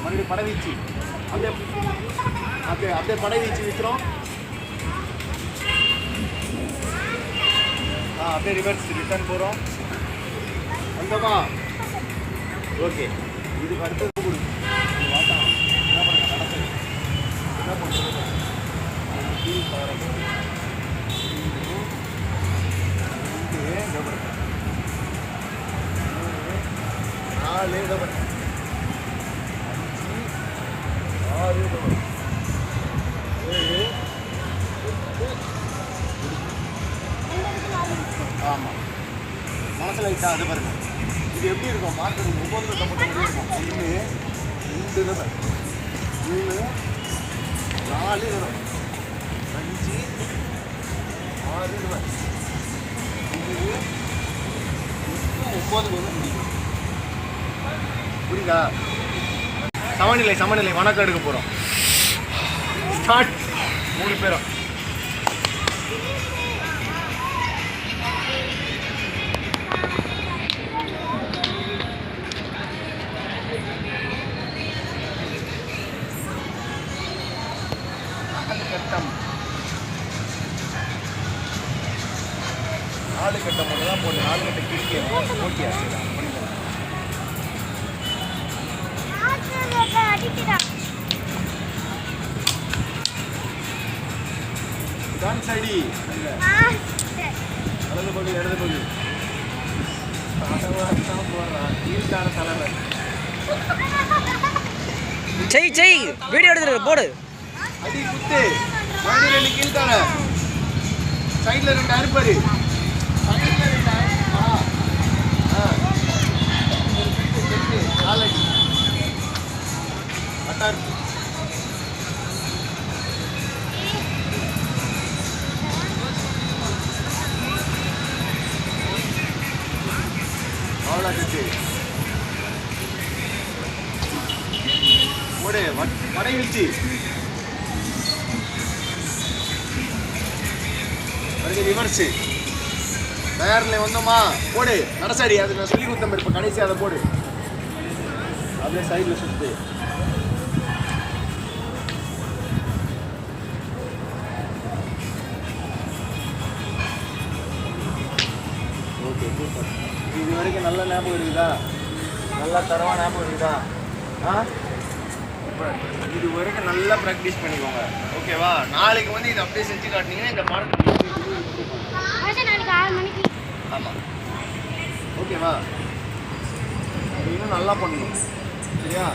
மறுபடியும் படை வீச்சு அப்படியே அப்படியே அப்படியே படை வீச்சு விற்கிறோம். அப்படியே ரிட்டர்ன் போகிறோம். வந்தோமா? ஓகே. இதுக்கு அடுத்தது கொடு. வாட்டா என்ன பண்ணுங்க நடக்குது என்ன பண்ணுறது ஃபீல் பாருங்க. நாலு 5 6 7 ஆமாம் மனசில் வைத்தா அது பாருங்க. இது எப்படி இருக்கும் மார்க்கெட் 9 டொமேட்டோ இருக்கும். 1 2 தடவை 3 4 தடவை 5 6 தடவை 9 வந்து முடியும். புரியுதா? சமநிலை வணக்கம் எடுக்க போகிறோம். ஸ்டார்ட். 3 பேரும் கட்டம் 4 கட்டம் மட்டும் தான் போட்டு 4 கட்டை கிழிக்க போட்டியா டான்ஸ் அடி வலது பகுதி இடது பகுதி போடுறான் கீழ்கார தலைவர். செய் வீடியோ எடுத்துட்டு போடு. அடி குத்து 2 கீழ்கார சைடில் 2 அறுப்பாரு. சைடில் 2 நாலடி அட்டார் அவ்வளோ கட்டு ஓடு படை வீழ்ச்சி அதுக்கு ரிவர்ஸு தயாரில் வந்தோமா போடு நடசாடி. அது நான் சொல்லி கொடுத்தேன் இப்போ கடைசி அதை போடு. அப்படியே சைடில் சுற்று. Okay super. இது வரைக்கும் நல்ல ஞாபகம் இருக்குதா? நல்லா தரவா ஞாபகம் இருக்குதா? இது வரைக்கும் நல்லா ப்ராக்டிஸ் பண்ணிக்கோங்க. ஓகேவா? நாளைக்கு வந்து இதை அப்படியே செஞ்சு காட்டினீங்கன்னா இந்த பாடத்தை ஆமாம். ஓகேவா? இன்னும் நல்லா பண்ணணும். சரியா?